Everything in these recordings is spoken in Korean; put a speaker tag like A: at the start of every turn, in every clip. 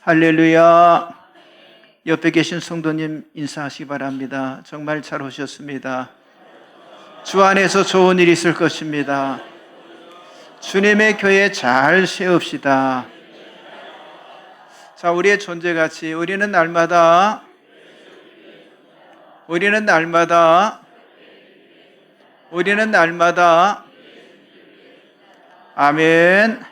A: 할렐루야. 옆에 계신 성도님 인사하시기 바랍니다. 정말 잘 오셨습니다. 주 안에서 좋은 일이 있을 것입니다. 주님의 교회 잘 세웁시다. 자, 우리의 존재가치, 우리는 날마다 아멘.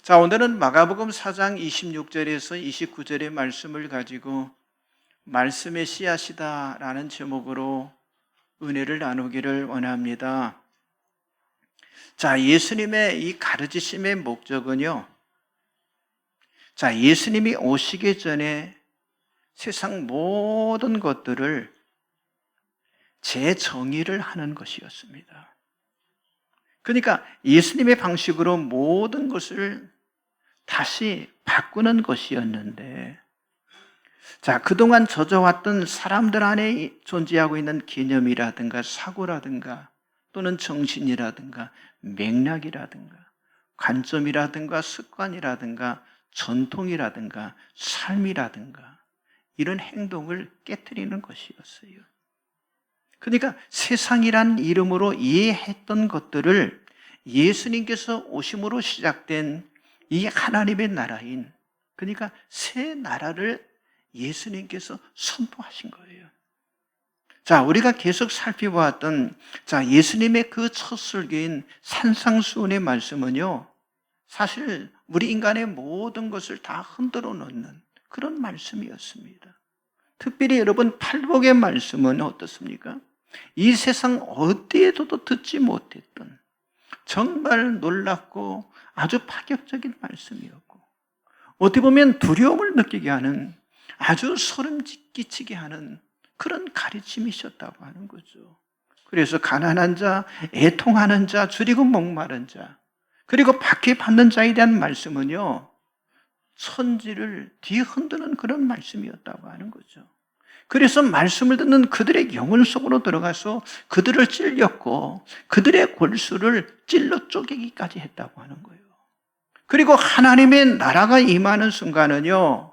A: 자, 오늘은 마가복음 4장 26절에서 29절의 말씀을 가지고 말씀의 씨앗이다라는 제목으로 은혜를 나누기를 원합니다. 자, 예수님의 이 가르치심의 목적은요, 자, 예수님이 오시기 전에 세상 모든 것들을 재정의를 하는 것이었습니다. 그러니까 예수님의 방식으로 모든 것을 다시 바꾸는 것이었는데, 자, 그동안 젖어왔던 사람들 안에 존재하고 있는 개념이라든가 사고라든가 또는 정신이라든가 맥락이라든가 관점이라든가 습관이라든가 전통이라든가 삶이라든가 이런 행동을 깨트리는 것이었어요. 그러니까 세상이란 이름으로 이해했던 것들을 예수님께서 오심으로 시작된 이 하나님의 나라인, 그러니까 새 나라를 예수님께서 선포하신 거예요. 자, 우리가 계속 살펴보았던 자, 예수님의 그 첫 설교인 산상수훈의 말씀은요, 사실 우리 인간의 모든 것을 다 흔들어 놓는 그런 말씀이었습니다. 특별히 여러분 팔복의 말씀은 어떻습니까? 이 세상 어디에서도 듣지 못했던 정말 놀랍고 아주 파격적인 말씀이었고, 어떻게 보면 두려움을 느끼게 하는, 아주 소름 끼치게 하는 그런 가르침이셨다고 하는 거죠. 그래서 가난한 자, 애통하는 자, 줄이고 목마른 자, 그리고 박해받는 자에 대한 말씀은요, 천지를 뒤흔드는 그런 말씀이었다고 하는 거죠. 그래서 말씀을 듣는 그들의 영혼 속으로 들어가서 그들을 찔렸고 그들의 골수를 찔러 쪼개기까지 했다고 하는 거예요. 그리고 하나님의 나라가 임하는 순간은요,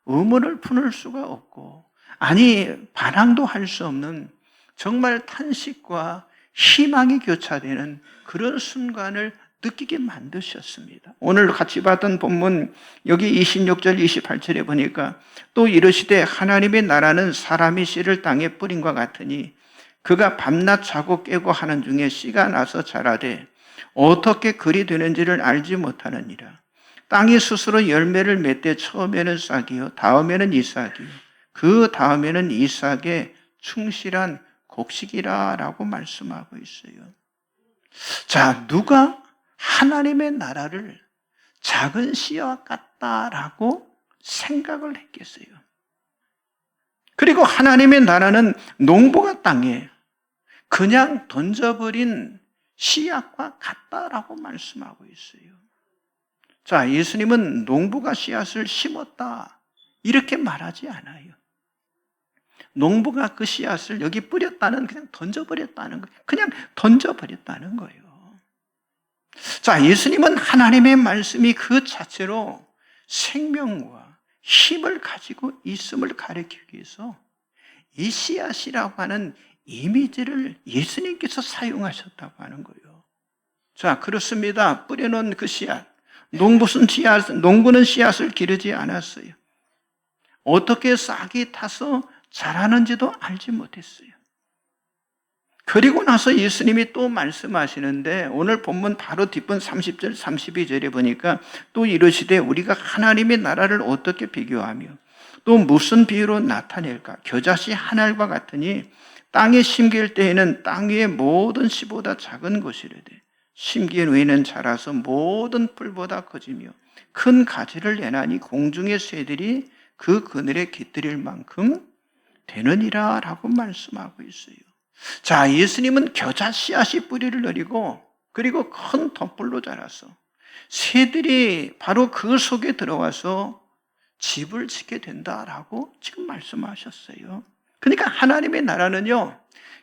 A: 의문을 품을 수가 없고, 아니 반항도 할 수 없는 정말 탄식과 희망이 교차되는 그런 순간을 느끼게 만드셨습니다. 오늘 같이 봤던 본문 여기 26절 28절에 보니까 또 이르시되 하나님의 나라는 사람이 씨를 땅에 뿌린과 같으니 그가 밤낮 자고 깨고 하는 중에 씨가 나서 자라되 어떻게 그리 되는지를 알지 못하느니라. 땅이 스스로 열매를 맺되 처음에는 싹이요 다음에는 이삭이요 그 다음에는 이삭의 충실한 곡식이라 라고 말씀하고 있어요. 자, 누가 하나님의 나라를 작은 씨와 같다라고 생각을 했겠어요? 그리고 하나님의 나라는 농부가 땅에 그냥 던져버린 씨앗과 같다라고 말씀하고 있어요. 자, 예수님은 농부가 씨앗을 심었다 이렇게 말하지 않아요. 농부가 그 씨앗을 여기 뿌렸다는, 그냥 던져버렸다는 거예요. 그냥 던져버렸다는 거예요. 자, 예수님은 하나님의 말씀이 그 자체로 생명과 힘을 가지고 있음을 가리키기 위해서 이 씨앗이라고 하는 이미지를 예수님께서 사용하셨다고 하는 거예요. 자, 그렇습니다. 뿌려놓은 그 씨앗, 농부는 씨앗을 기르지 않았어요. 어떻게 싹이 타서 자라는지도 알지 못했어요. 그리고 나서 예수님이 또 말씀하시는데, 오늘 본문 바로 뒷분 30절 32절에 보니까 또 이르시되 우리가 하나님의 나라를 어떻게 비교하며 또 무슨 비유로 나타낼까? 겨자씨 한 알과 같으니 땅에 심길 때에는 땅 위의 모든 씨보다 작은 것이래되 심긴 후에는 자라서 모든 풀보다 커지며 큰 가지를 내나니 공중의 새들이 그 그늘에 깃들일 만큼 되느니라 라고 말씀하고 있어요. 자, 예수님은 겨자 씨앗이 뿌리를 내리고 그리고 큰 덤불로 자라서 새들이 바로 그 속에 들어와서 집을 짓게 된다라고 지금 말씀하셨어요. 그러니까 하나님의 나라는요,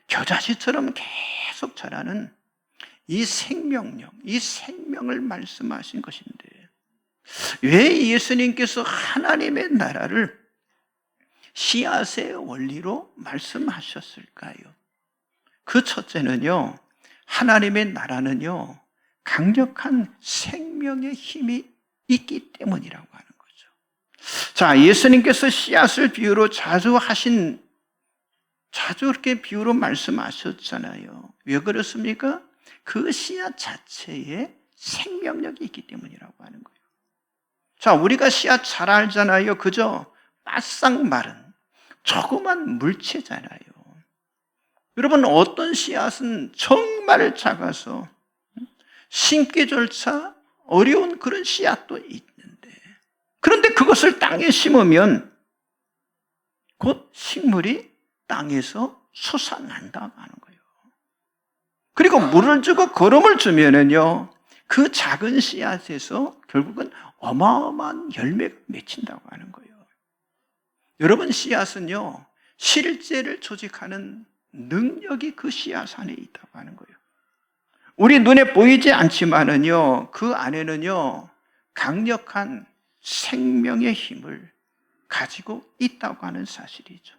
A: 겨자씨처럼 계속 자라는 이 생명력, 이 생명을 말씀하신 것인데, 왜 예수님께서 하나님의 나라를 씨앗의 원리로 말씀하셨을까요? 그 첫째는요, 하나님의 나라는요, 강력한 생명의 힘이 있기 때문이라고 하는 거죠. 자, 예수님께서 씨앗을 비유로 자주 이렇게 비유로 말씀하셨잖아요. 왜 그렇습니까? 그 씨앗 자체에 생명력이 있기 때문이라고 하는 거예요. 자, 우리가 씨앗 잘 알잖아요. 그죠? 바싹 마른 조그만 물체잖아요. 여러분, 어떤 씨앗은 정말 작아서 심기조차 어려운 그런 씨앗도 있는데, 그런데 그것을 땅에 심으면 곧 식물이 땅에서 솟아난다고 하는 거예요. 그리고 물을 주고 거름을 주면은요, 그 작은 씨앗에서 결국은 어마어마한 열매가 맺힌다고 하는 거예요. 여러분, 씨앗은요, 실제를 조직하는 능력이 그 씨앗 안에 있다고 하는 거예요. 우리 눈에 보이지 않지만은요, 그 안에는요, 강력한 생명의 힘을 가지고 있다고 하는 사실이죠.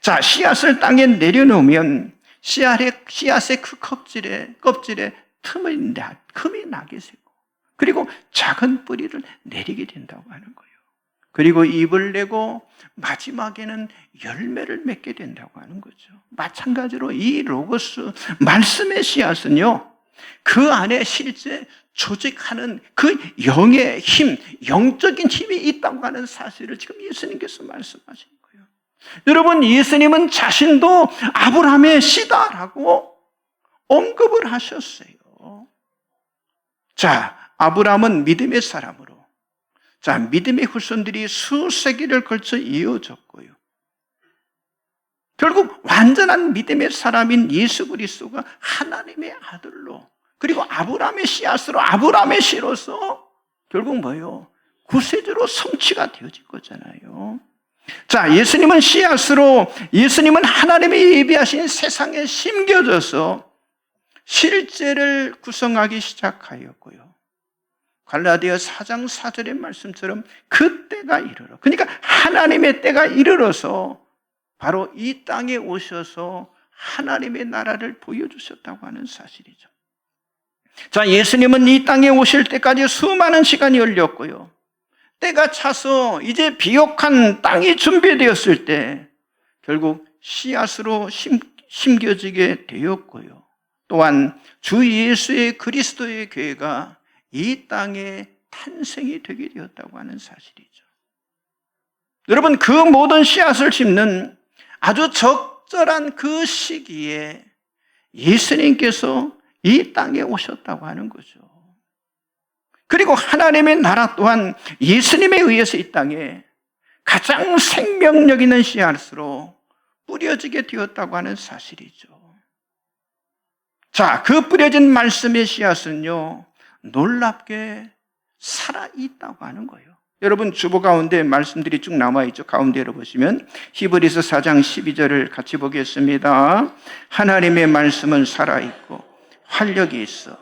A: 자, 씨앗을 땅에 내려놓으면 씨앗의 그 껍질에 틈이 나게 되고, 그리고 작은 뿌리를 내리게 된다고 하는 거예요. 그리고 잎을 내고 마지막에는 열매를 맺게 된다고 하는 거죠. 마찬가지로 이 로고스 말씀의 씨앗은요, 그 안에 실제 조직하는 그 영의 힘, 영적인 힘이 있다고 하는 사실을 지금 예수님께서 말씀하신 거예요. 여러분, 예수님은 자신도 아브라함의 씨다라고 언급을 하셨어요. 자, 아브라함은 믿음의 사람으로, 자, 믿음의 후손들이 수세기를 걸쳐 이어졌고요. 결국 완전한 믿음의 사람인 예수 그리스도가 하나님의 아들로, 그리고 아브라함의 씨앗으로, 아브라함의 씨로서 결국 뭐예요? 구세주로 성취가 되어질 거잖아요. 자, 예수님은 씨앗으로, 예수님은 하나님의 예비하신 세상에 심겨져서 실제를 구성하기 시작하였고요. 갈라디아 4장 4절의 말씀처럼 그 때가 이르러, 그러니까 하나님의 때가 이르러서 바로 이 땅에 오셔서 하나님의 나라를 보여주셨다고 하는 사실이죠. 자, 예수님은 이 땅에 오실 때까지 수많은 시간이 열렸고요. 때가 차서 이제 비옥한 땅이 준비되었을 때 결국 씨앗으로 심겨지게 되었고요. 또한 주 예수의 그리스도의 교회가 이 땅에 탄생이 되게 되었다고 하는 사실이죠. 여러분, 그 모든 씨앗을 심는 아주 적절한 그 시기에 예수님께서 이 땅에 오셨다고 하는 거죠. 그리고 하나님의 나라 또한 예수님에 의해서 이 땅에 가장 생명력 있는 씨앗으로 뿌려지게 되었다고 하는 사실이죠. 자, 그 뿌려진 말씀의 씨앗은요, 놀랍게 살아있다고 하는 거예요. 여러분, 주보 가운데 말씀들이 쭉 남아있죠. 가운데로 보시면 히브리서 4장 12절을 같이 보겠습니다. 하나님의 말씀은 살아있고 활력이 있어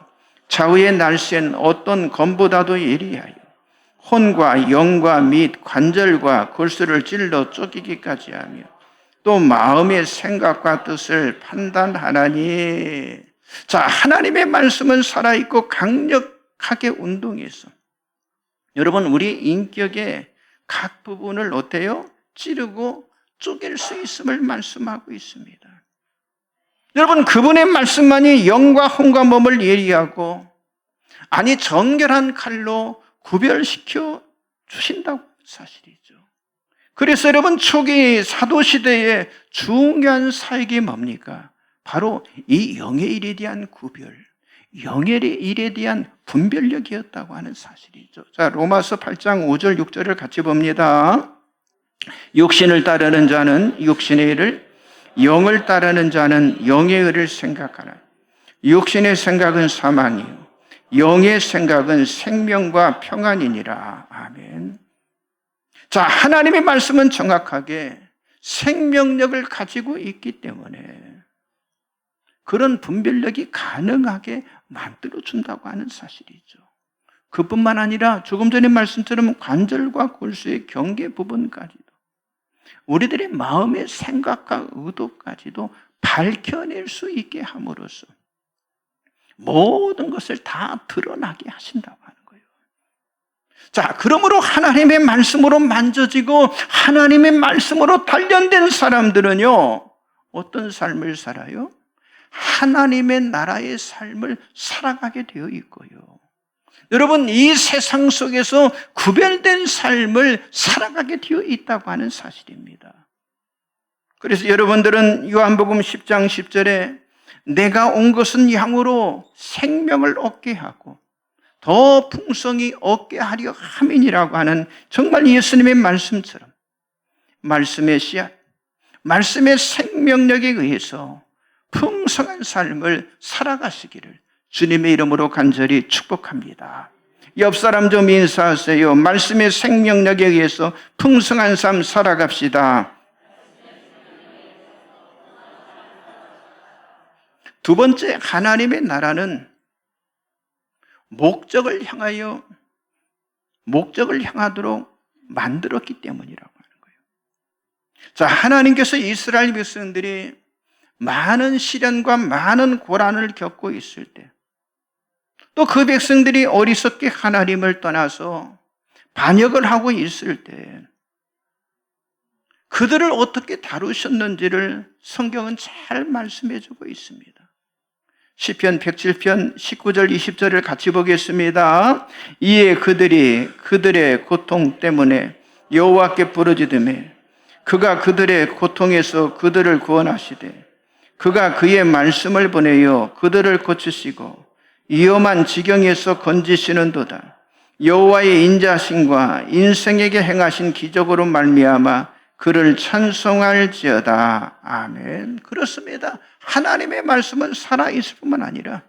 A: 좌우의 날쌘 어떤 검보다도 예리하여 혼과 영과 및 관절과 골수를 찔러 쪼개기까지 하며 또 마음의 생각과 뜻을 판단하나니. 자, 하나님의 말씀은 살아있고 강력하게 운동해서 여러분, 우리 인격의 각 부분을 어때요? 찌르고 쪼갤 수 있음을 말씀하고 있습니다. 여러분, 그분의 말씀만이 영과 혼과 몸을 예리하고 아니 정결한 칼로 구별시켜 주신다고 사실이죠. 그래서 여러분, 초기 사도시대의 중요한 사역이 뭡니까? 바로 이 영의 일에 대한 구별, 영의 일에 대한 분별력이었다고 하는 사실이죠. 자, 로마서 8장 5절 6절을 같이 봅니다. 육신을 따르는 자는 육신의 일을, 영을 따르는 자는 영의 일을 생각하라. 육신의 생각은 사망이요 영의 생각은 생명과 평안이니라. 아멘. 자, 하나님의 말씀은 정확하게 생명력을 가지고 있기 때문에 그런 분별력이 가능하게 만들어준다고 하는 사실이죠. 그뿐만 아니라 조금 전에 말씀처럼 관절과 골수의 경계 부분까지도 우리들의 마음의 생각과 의도까지도 밝혀낼 수 있게 함으로써 모든 것을 다 드러나게 하신다고 하는 거예요. 자, 그러므로 하나님의 말씀으로 만져지고 하나님의 말씀으로 단련된 사람들은요, 어떤 삶을 살아요? 하나님의 나라의 삶을 살아가게 되어 있고요. 여러분, 이 세상 속에서 구별된 삶을 살아가게 되어 있다고 하는 사실입니다. 그래서 여러분들은 요한복음 10장 10절에 내가 온 것은 양으로 생명을 얻게 하고 더 풍성히 얻게 하려 함이니라고 하는 정말 예수님의 말씀처럼 말씀의 씨앗, 말씀의 생명력에 의해서 풍성한 삶을 살아가시기를 주님의 이름으로 간절히 축복합니다. 옆 사람 좀 인사하세요. 말씀의 생명력에 의해서 풍성한 삶 살아갑시다. 두 번째, 하나님의 나라는 목적을 향하도록 만들었기 때문이라고 하는 거예요. 자, 하나님께서 이스라엘 백성들이 많은 시련과 많은 고난을 겪고 있을 때, 또 그 백성들이 어리석게 하나님을 떠나서 반역을 하고 있을 때 그들을 어떻게 다루셨는지를 성경은 잘 말씀해 주고 있습니다. 시편 107편 19절 20절을 같이 보겠습니다. 이에 그들이 그들의 고통 때문에 여호와께 부르짖으매 그가 그들의 고통에서 그들을 구원하시되 그가 그의 말씀을 보내어 그들을 고치시고 위험한 지경에서 건지시는도다. 여호와의 인자심과 인생에게 행하신 기적으로 말미암아 그를 찬송할지어다. 아멘. 그렇습니다. 하나님의 말씀은 살아있을 뿐만 아니라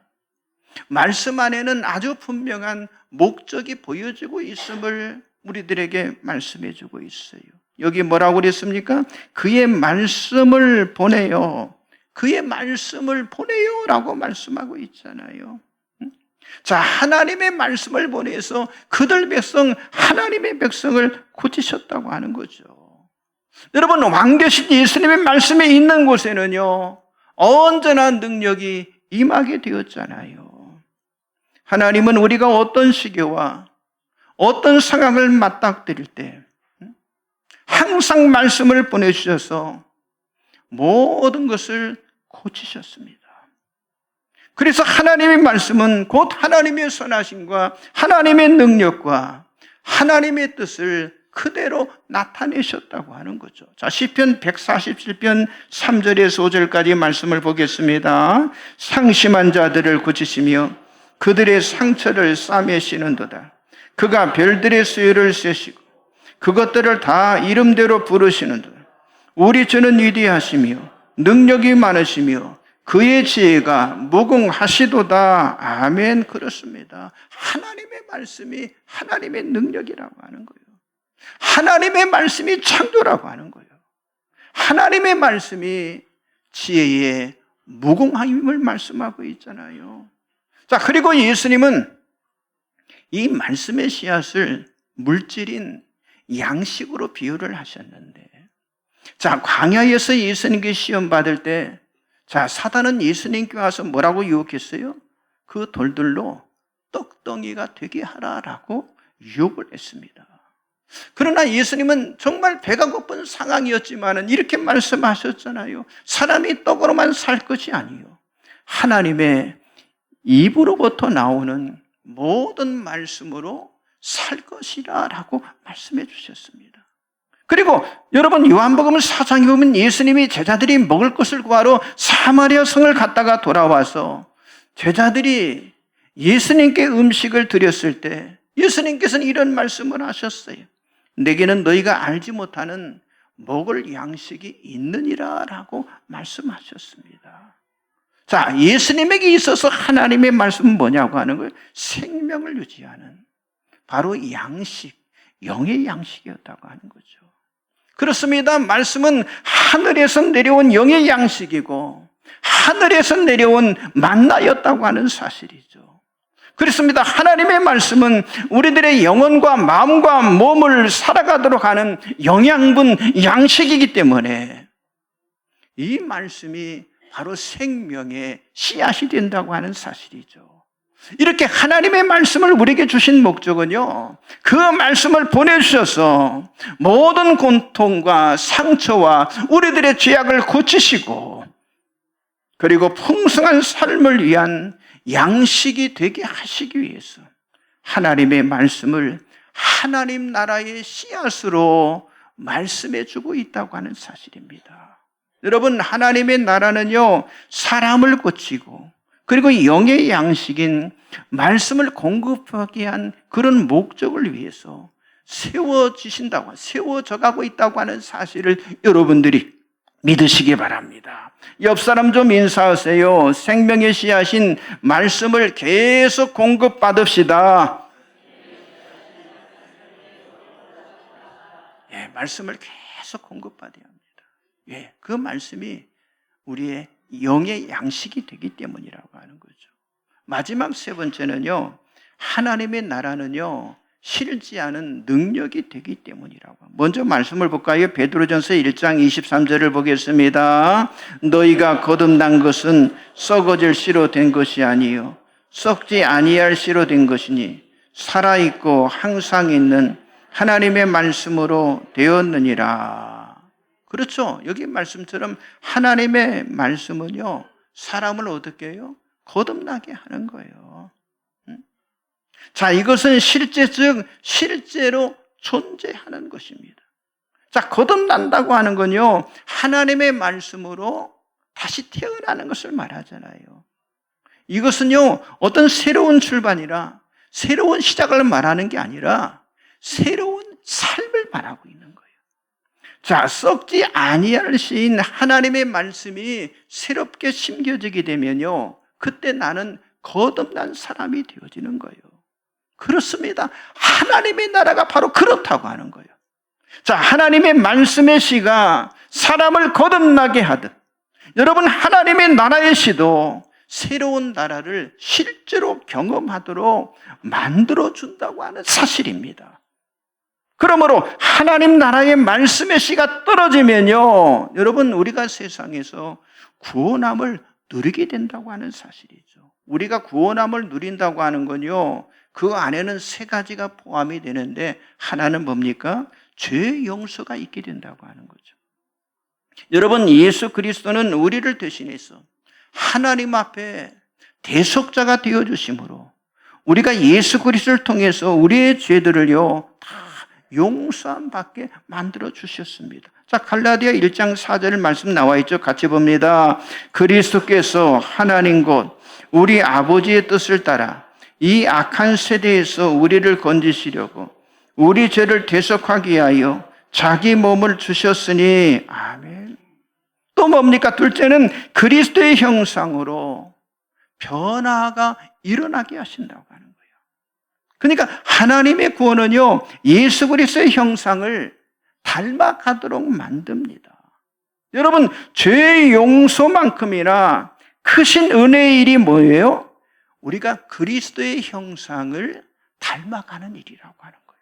A: 말씀 안에는 아주 분명한 목적이 보여지고 있음을 우리들에게 말씀해 주고 있어요. 여기 뭐라고 그랬습니까? 그의 말씀을 보내요. 그의 말씀을 보내요 라고 말씀하고 있잖아요. 자, 하나님의 말씀을 보내서 그들 백성, 하나님의 백성을 고치셨다고 하는 거죠. 여러분, 왕 되신 예수님의 말씀에 있는 곳에는요, 언제나 능력이 임하게 되었잖아요. 하나님은 우리가 어떤 시기와 어떤 상황을 맞닥뜨릴 때 항상 말씀을 보내주셔서 모든 것을 고치셨습니다. 그래서 하나님의 말씀은 곧 하나님의 선하심과 하나님의 능력과 하나님의 뜻을 그대로 나타내셨다고 하는 거죠. 자, 시편 147편 3절에서 5절까지 말씀을 보겠습니다. 상심한 자들을 고치시며 그들의 상처를 싸매시는도다. 그가 별들의 수요를 세시고 그것들을 다 이름대로 부르시는도다. 우리 주는 위대하시며 능력이 많으시며 그의 지혜가 무궁하시도다. 아멘. 그렇습니다. 하나님의 말씀이 하나님의 능력이라고 하는 거예요. 하나님의 말씀이 창조라고 하는 거예요. 하나님의 말씀이 지혜의 무궁함을 말씀하고 있잖아요. 자, 그리고 예수님은 이 말씀의 씨앗을 물질인 양식으로 비유를 하셨는데, 자, 광야에서 예수님께 시험 받을 때, 자, 사단은 예수님께 와서 뭐라고 유혹했어요? 그 돌들로 떡덩이가 되게 하라라고 유혹을 했습니다. 그러나 예수님은 정말 배가 고픈 상황이었지만 이렇게 말씀하셨잖아요. 사람이 떡으로만 살 것이 아니요, 하나님의 입으로부터 나오는 모든 말씀으로 살 것이라 라고 말씀해 주셨습니다. 그리고 여러분, 요한복음 4장에 보면 예수님이 제자들이 먹을 것을 구하러 사마리아 성을 갔다가 돌아와서 제자들이 예수님께 음식을 드렸을 때 예수님께서는 이런 말씀을 하셨어요. 내게는 너희가 알지 못하는 먹을 양식이 있느니라 라고 말씀하셨습니다. 자, 예수님에게 있어서 하나님의 말씀은 뭐냐고 하는 거예요? 생명을 유지하는 바로 양식, 영의 양식이었다고 하는 거죠. 그렇습니다. 말씀은 하늘에서 내려온 영의 양식이고 하늘에서 내려온 만나였다고 하는 사실이죠. 그렇습니다. 하나님의 말씀은 우리들의 영혼과 마음과 몸을 살아가도록 하는 영양분, 양식이기 때문에 이 말씀이 바로 생명의 씨앗이 된다고 하는 사실이죠. 이렇게 하나님의 말씀을 우리에게 주신 목적은요, 그 말씀을 보내주셔서 모든 고통과 상처와 우리들의 죄악을 고치시고, 그리고 풍성한 삶을 위한 양식이 되게 하시기 위해서 하나님의 말씀을 하나님 나라의 씨앗으로 말씀해 주고 있다고 하는 사실입니다. 여러분, 하나님의 나라는요, 사람을 고치고 그리고 영의 양식인 말씀을 공급하게 한 그런 목적을 위해서 세워져 가고 있다고 하는 사실을 여러분들이 믿으시기 바랍니다. 옆 사람 좀 인사하세요. 생명의 씨앗인 말씀을 계속 공급받읍시다. 예, 말씀을 계속 공급받아야 합니다. 예, 그 말씀이 우리의 영의 양식이 되기 때문이라고 하는 거죠. 마지막 세 번째는요, 하나님의 나라는요, 실지 않은 능력이 되기 때문이라고. 먼저 말씀을 볼까요? 베드로전서 1장 23절을 보겠습니다. 너희가 거듭난 것은 썩어질 씨로 된 것이 아니요 썩지 아니할 씨로 된 것이니 살아있고 항상 있는 하나님의 말씀으로 되었느니라. 그렇죠. 여기 말씀처럼 하나님의 말씀은요, 사람을 어떻게 해요? 거듭나게 하는 거예요. 자, 이것은 실제로 존재하는 것입니다. 자, 거듭난다고 하는 건요, 하나님의 말씀으로 다시 태어나는 것을 말하잖아요. 이것은요, 어떤 새로운 출발이라 새로운 시작을 말하는 게 아니라 새로운 삶을 말하고 있는 거예요. 자, 썩지 아니할 시인 하나님의 말씀이 새롭게 심겨지게 되면요, 그때 나는 거듭난 사람이 되어지는 거예요. 그렇습니다. 하나님의 나라가 바로 그렇다고 하는 거예요. 자, 하나님의 말씀의 씨가 사람을 거듭나게 하듯, 여러분, 하나님의 나라의 씨도 새로운 나라를 실제로 경험하도록 만들어준다고 하는 사실입니다. 그러므로 하나님 나라의 말씀의 씨가 떨어지면요, 여러분, 우리가 세상에서 구원함을 누리게 된다고 하는 사실이죠. 우리가 구원함을 누린다고 하는 건요, 그 안에는 세 가지가 포함이 되는데, 하나는 뭡니까? 죄 용서가 있게 된다고 하는 거죠. 여러분, 예수 그리스도는 우리를 대신해서 하나님 앞에 대속자가 되어주심으로 우리가 예수 그리스도를 통해서 우리의 죄들을요, 다 용서함 받게 만들어 주셨습니다. 자, 갈라디아 1장 4절 말씀 나와 있죠. 같이 봅니다. 그리스도께서 하나님 곧 우리 아버지의 뜻을 따라 이 악한 세대에서 우리를 건지시려고 우리 죄를 대속하기 위하여 자기 몸을 주셨으니, 아멘. 또 뭡니까? 둘째는 그리스도의 형상으로 변화가 일어나게 하신다고 하는 거예요. 그러니까 하나님의 구원은요, 예수 그리스도의 형상을 닮아가도록 만듭니다. 여러분, 죄의 용서만큼이나 크신 은혜의 일이 뭐예요? 우리가 그리스도의 형상을 닮아가는 일이라고 하는 거예요.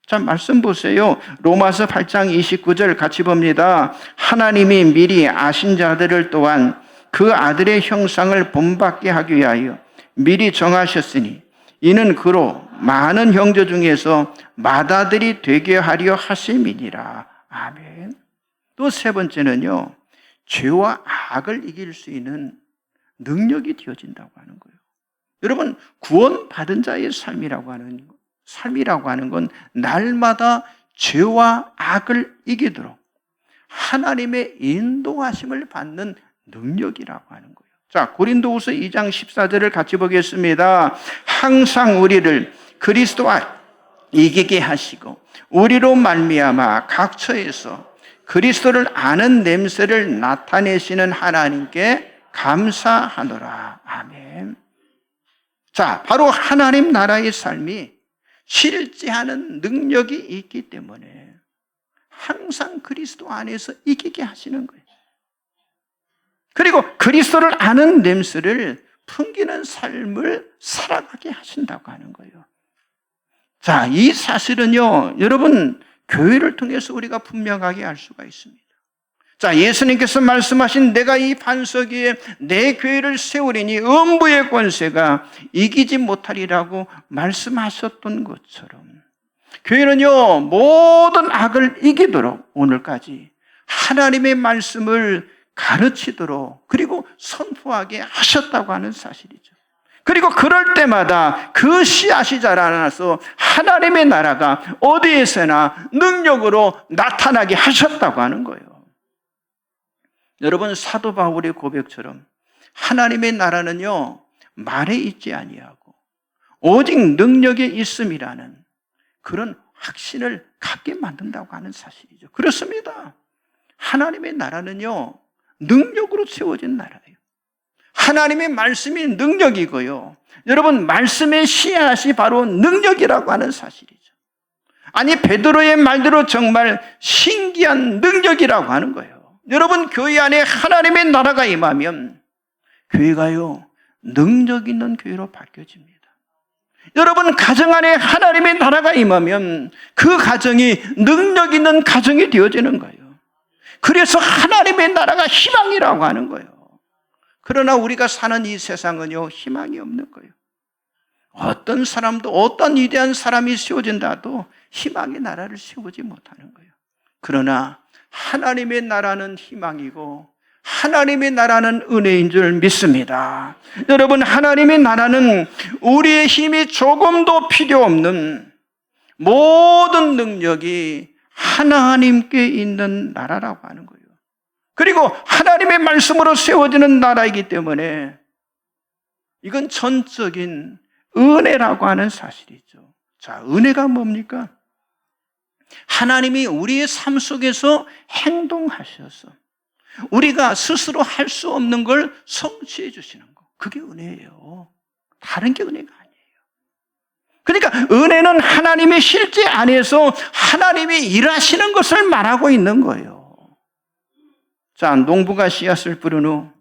A: 자, 말씀 보세요. 로마서 8장 29절 같이 봅니다. 하나님이 미리 아신 자들을 또한 그 아들의 형상을 본받게 하기 위하여 미리 정하셨으니 이는 그로 많은 형제 중에서 맏아들이 되게 하려 하심이니라. 아멘. 또 세 번째는요, 죄와 악을 이길 수 있는 능력이 되어진다고 하는 거예요. 여러분, 구원받은 자의 삶이라고 하는 건 날마다 죄와 악을 이기도록 하나님의 인도하심을 받는 능력이라고 하는 거예요. 자, 고린도후서 2장 14절을 같이 보겠습니다. 항상 우리를 그리스도와 이기게 하시고 우리로 말미암아 각 처에서 그리스도를 아는 냄새를 나타내시는 하나님께 감사하노라. 아멘. 자, 바로 하나님 나라의 삶이 실제하는 능력이 있기 때문에 항상 그리스도 안에서 이기게 하시는 거예요. 그리고 그리스도를 아는 냄새를 풍기는 삶을 살아가게 하신다고 하는 거예요. 자, 이 사실은요, 여러분, 교회를 통해서 우리가 분명하게 알 수가 있습니다. 자, 예수님께서 말씀하신 내가 이 반석 위에 내 교회를 세우리니 음부의 권세가 이기지 못하리라고 말씀하셨던 것처럼 교회는요, 모든 악을 이기도록 오늘까지 하나님의 말씀을 가르치도록 그리고 선포하게 하셨다고 하는 사실이죠. 그리고 그럴 때마다 그 씨앗이 자라나서 하나님의 나라가 어디에서나 능력으로 나타나게 하셨다고 하는 거예요. 여러분, 사도 바울의 고백처럼 하나님의 나라는요, 말에 있지 아니하고 오직 능력에 있음이라는 그런 확신을 갖게 만든다고 하는 사실이죠. 그렇습니다. 하나님의 나라는요, 능력으로 세워진 나라예요. 하나님의 말씀이 능력이고요. 여러분, 말씀의 씨앗이 바로 능력이라고 하는 사실이죠. 아니, 베드로의 말대로 정말 신기한 능력이라고 하는 거예요. 여러분, 교회 안에 하나님의 나라가 임하면 교회가요, 능력 있는 교회로 바뀌어집니다. 여러분, 가정 안에 하나님의 나라가 임하면 그 가정이 능력 있는 가정이 되어지는 거예요. 그래서 하나님의 나라가 희망이라고 하는 거예요. 그러나 우리가 사는 이 세상은요, 희망이 없는 거예요. 어떤 사람도 어떤 위대한 사람이 세워진다도 희망의 나라를 세우지 못하는 거예요. 그러나 하나님의 나라는 희망이고 하나님의 나라는 은혜인 줄 믿습니다. 여러분, 하나님의 나라는 우리의 힘이 조금도 필요 없는 모든 능력이 하나님께 있는 나라라고 하는 거예요. 그리고 하나님의 말씀으로 세워지는 나라이기 때문에 이건 전적인 은혜라고 하는 사실이죠. 자, 은혜가 뭡니까? 하나님이 우리의 삶 속에서 행동하셔서 우리가 스스로 할 수 없는 걸 성취해 주시는 거. 그게 은혜예요. 다른 게 은혜가 아니에요. 그러니까 은혜는 하나님의 실제 안에서 하나님이 일하시는 것을 말하고 있는 거예요. 자, 농부가 씨앗을 뿌린 후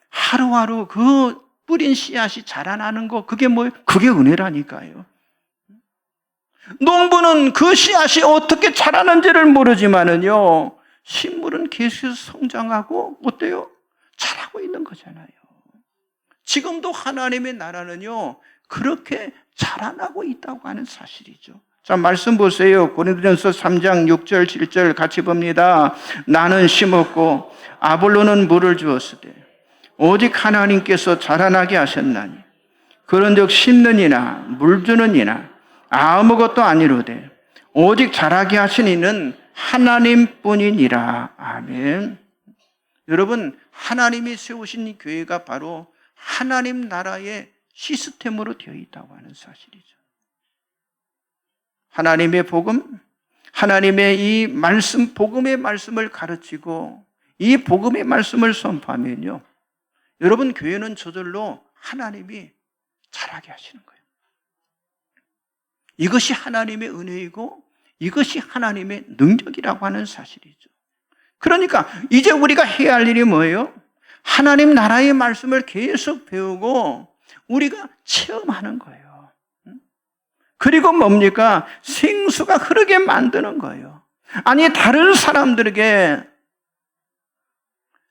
A: 하루하루 그 뿌린 씨앗이 자라나는 거, 그게 뭐예요? 그게 은혜라니까요. 농부는 그 씨앗이 어떻게 자라는지를 모르지만은요, 식물은 계속 성장하고 어때요? 자라고 있는 거잖아요. 지금도 하나님의 나라는요, 그렇게 자라나고 있다고 하는 사실이죠. 자, 말씀 보세요. 고린도전서 3장 6절 7절 같이 봅니다. 나는 심었고 아볼로는 물을 주었으되 오직 하나님께서 자라나게 하셨나니 그런즉 심는 이나 물 주는 이나 아무것도 아니로되 오직 자라게 하신 이는 하나님뿐이니라. 아멘. 여러분, 하나님이 세우신 이 교회가 바로 하나님 나라의 시스템으로 되어 있다고 하는 사실이죠. 하나님의 복음, 하나님의 이 말씀, 복음의 말씀을 가르치고 이 복음의 말씀을 선포하면요, 여러분, 교회는 저절로 하나님이 자라게 하시는 거예요. 이것이 하나님의 은혜이고 이것이 하나님의 능력이라고 하는 사실이죠. 그러니까 이제 우리가 해야 할 일이 뭐예요? 하나님 나라의 말씀을 계속 배우고 우리가 체험하는 거예요. 그리고 뭡니까? 생수가 흐르게 만드는 거예요. 아니, 다른 사람들에게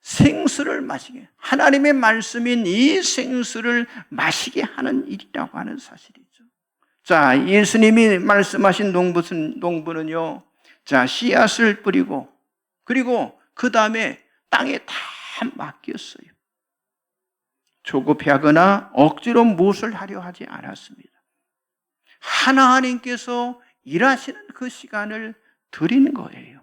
A: 생수를 마시게, 하나님의 말씀인 이 생수를 마시게 하는 일이라고 하는 사실이죠. 자, 예수님이 말씀하신 농부는요, 자, 씨앗을 뿌리고 그리고 그 다음에 땅에 다 맡겼어요. 조급해하거나 억지로 무엇을 하려 하지 않았습니다. 하나님께서 일하시는 그 시간을 드리는 거예요.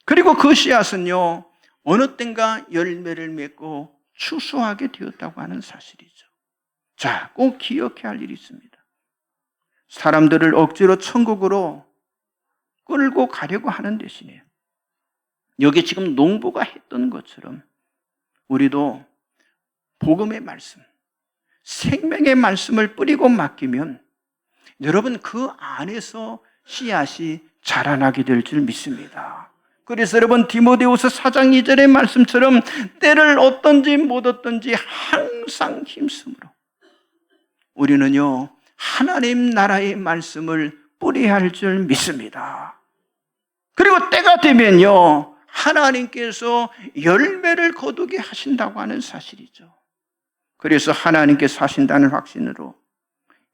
A: 그리고 그 씨앗은요, 어느 땐가 열매를 맺고 추수하게 되었다고 하는 사실이죠. 자, 꼭 기억해야 할 일이 있습니다. 사람들을 억지로 천국으로 끌고 가려고 하는 대신에 여기 지금 농부가 했던 것처럼 우리도 복음의 말씀, 생명의 말씀을 뿌리고 맡기면 여러분, 그 안에서 씨앗이 자라나게 될 줄 믿습니다. 그래서 여러분 디모데후서 4장 2절의 말씀처럼 때를 얻든지 못 얻든지 항상 힘쓰므로 우리는요 하나님 나라의 말씀을 뿌리야 할 줄 믿습니다. 그리고 때가 되면요 하나님께서 열매를 거두게 하신다고 하는 사실이죠. 그래서 하나님께서 하신다는 확신으로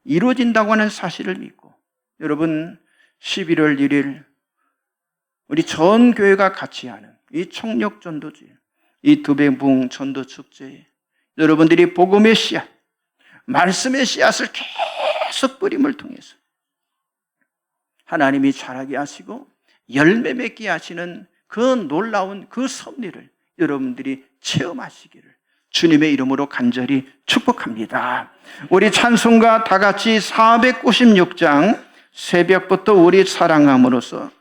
A: 이루어진다고 하는 사실을 믿고 여러분 11월 1일 우리 전 교회가 같이 하는 이 청력전도주일, 이 두배붕 전도축제에 여러분들이 복음의 씨앗, 말씀의 씨앗을 계속 뿌림을 통해서 하나님이 자라게 하시고 열매 맺게 하시는 그 놀라운 그 섭리를 여러분들이 체험하시기를 주님의 이름으로 간절히 축복합니다. 우리 찬송가 다 같이 496장 새벽부터 우리 사랑함으로써